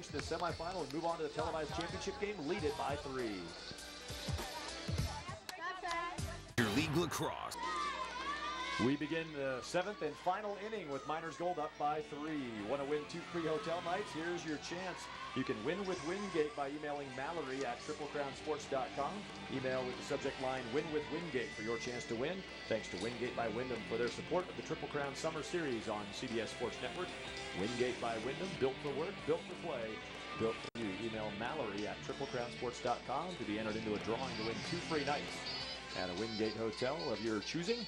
clinch the semifinal and move on to the televised championship game, lead it by 3. Your League Lacrosse. We begin the 7th and final inning with Miners Gold up by 3. Want to win 2 free hotel nights? Here's your chance. You can win with Wingate by emailing Mallory at triplecrownsports.com. Email with the subject line Win with Wingate for your chance to win. Thanks to Wingate by Wyndham for their support of the Triple Crown Summer Series on CBS Sports Network. Wingate by Wyndham, built for work, built for play, built for you. Email Mallory at triplecrownsports.com to be entered into a drawing to win 2 free nights at a Wingate hotel of your choosing.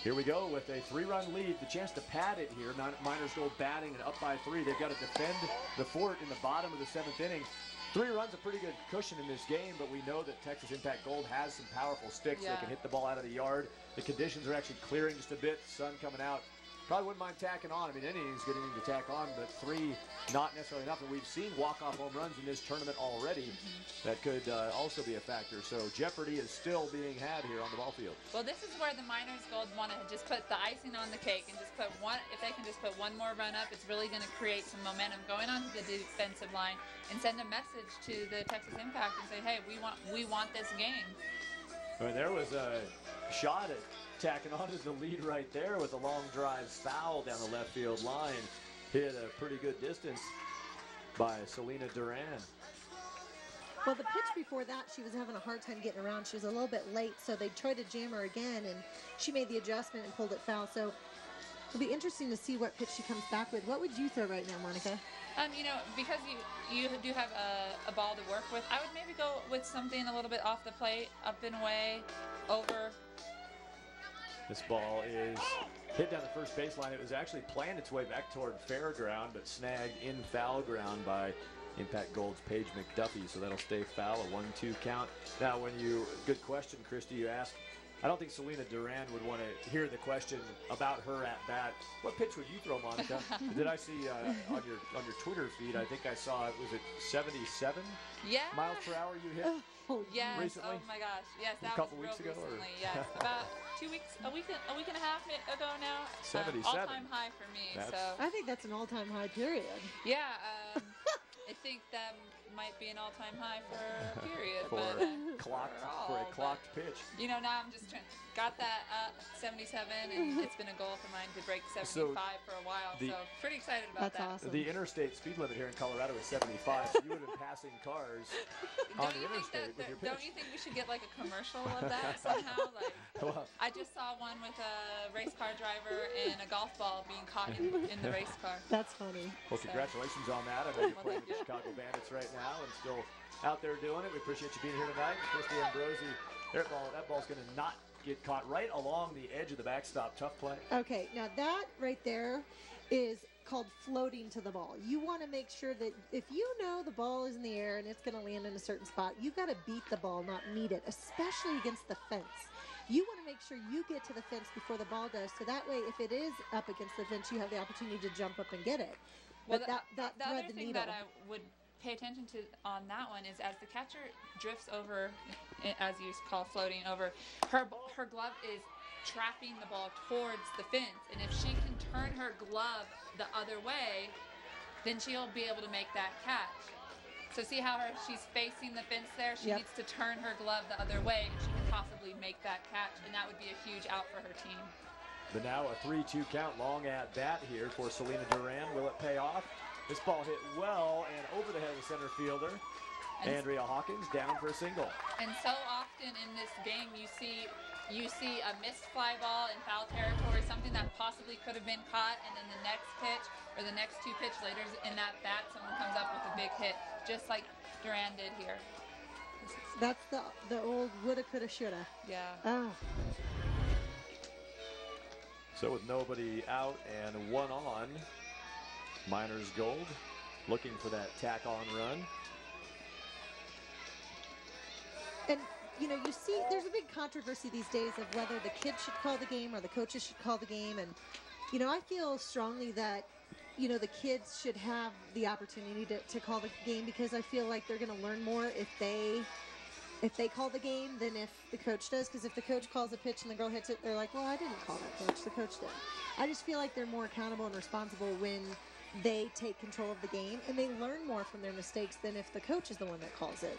Here we go with a 3-run lead. The chance to pad it here. Miners Gold batting and up by 3. They've got to defend the fort in the bottom of the 7th inning. 3 runs, a pretty good cushion in this game, but we know that Texas Impact Gold has some powerful sticks. Yeah. They can hit the ball out of the yard. The conditions are actually clearing just a bit. Sun coming out. Probably wouldn't mind tacking on. I mean, any inning's good inning to tack on, but 3 not necessarily enough. And we've seen walk-off home runs in this tournament already. That could also be a factor. So jeopardy is still being had here on the ball field. Well, this is where the Miners Gold want to just put the icing on the cake and just put one. If they can just put one more run up, it's really going to create some momentum going onto the defensive line and send a message to the Texas Impact and say, hey, we want this game. Well, there was a shot at tacking on to the lead right there with a long drive foul down the left field line. Hit a pretty good distance by Selena Duran. Well, the pitch before that, she was having a hard time getting around. She was a little bit late, so they tried to jam her again, and she made the adjustment and pulled it foul. So it'll be interesting to see what pitch she comes back with. What would you throw right now, Monica? You know, because you do have a ball to work with, I would maybe go with something a little bit off the plate, up and away, over. This ball is hit down the first baseline. It was actually playing its way back toward fair ground, but snagged in foul ground by Impact Gold's Paige McDuffie, so that'll stay foul, a 1-2 count. Now, good question, Christy, you asked, I don't think Selena Duran would want to hear the question about her at bat. What pitch would you throw, Monica? Did I see on your Twitter feed, I think I saw it, was it 77 miles per hour you hit? Yes. Recently? Oh my gosh. Yes, that a couple was weeks ago, recently. or? Yes, about 2 weeks, a week and a half ago now. 77. All-time high for me. So I think that's an all-time high, period. yeah, I think that might be an all-time high for a period. For but a clocked pitch. You know, now I'm just got that 77, and it's been a goal for mine to break 75 for a while. So pretty excited about that. That's awesome. The interstate speed limit here in Colorado is 75, so you would have been passing cars on the interstate with your pitch. Don't you think we should get like a commercial of that somehow? Like, Well, I just saw one with a race car driver and a golf ball being caught in the race car. That's funny. well, congratulations on that. I know you're playing with the Chicago Bandits right now and still out there doing it. We appreciate you being here tonight. Christy Ambrosi, that ball's going to not get caught right along the edge of the backstop. Tough play. Okay, now that right there is called floating to the ball. You want to make sure that if you know the ball is in the air and it's going to land in a certain spot, you've got to beat the ball, not meet it, especially against the fence. You want to make sure you get to the fence before the ball does, so that way if it is up against the fence, you have the opportunity to jump up and get it. Well, But the other the thing needle. that I would pay attention to on that one is as the catcher drifts over, as you call floating over, her glove is trapping the ball towards the fence, and if she can turn her glove the other way, then she'll be able to make that catch. So see how she's facing the fence there? She needs to turn her glove the other way, and she can possibly make that catch, and that would be a huge out for her team. But now a 3-2 count, long at bat here for Selena Duran. Will it pay off? This ball hit well and over the head of the center fielder. Andrea Hawkins down for a single. And so often in this game you see a missed fly ball in foul territory, something that possibly could have been caught, and then the next pitch or the next 2 pitch later in that bat, someone comes up with a big hit, just like Duran did here. That's the old woulda, coulda, shoulda. Yeah. Oh. So with nobody out and 1 on, Miners Gold looking for that tack-on run. And, you know, you see there's a big controversy these days of whether the kids should call the game or the coaches should call the game. And, you know, I feel strongly that, you know, the kids should have the opportunity to call the game, because I feel like they're going to learn more if they call the game than if the coach does. Because if the coach calls a pitch and the girl hits it, they're like, well, I didn't call that, coach. The coach did. I just feel like they're more accountable and responsible when they take control of the game and they learn more from their mistakes than if the coach is the one that calls it.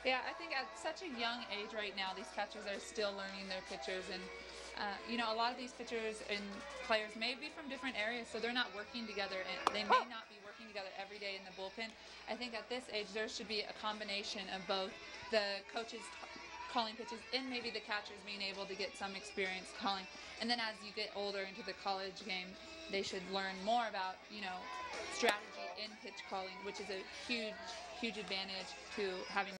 Yeah, I think at such a young age right now, these catchers are still learning their pitchers, and a lot of these pitchers and players may be from different areas, so they're not working together, and they may not be working together every day in the bullpen. I think at this age, there should be a combination of both the coaches calling pitches and maybe the catchers being able to get some experience calling. And then as you get older into the college game, they should learn more about, strategy in pitch calling, which is a huge advantage to having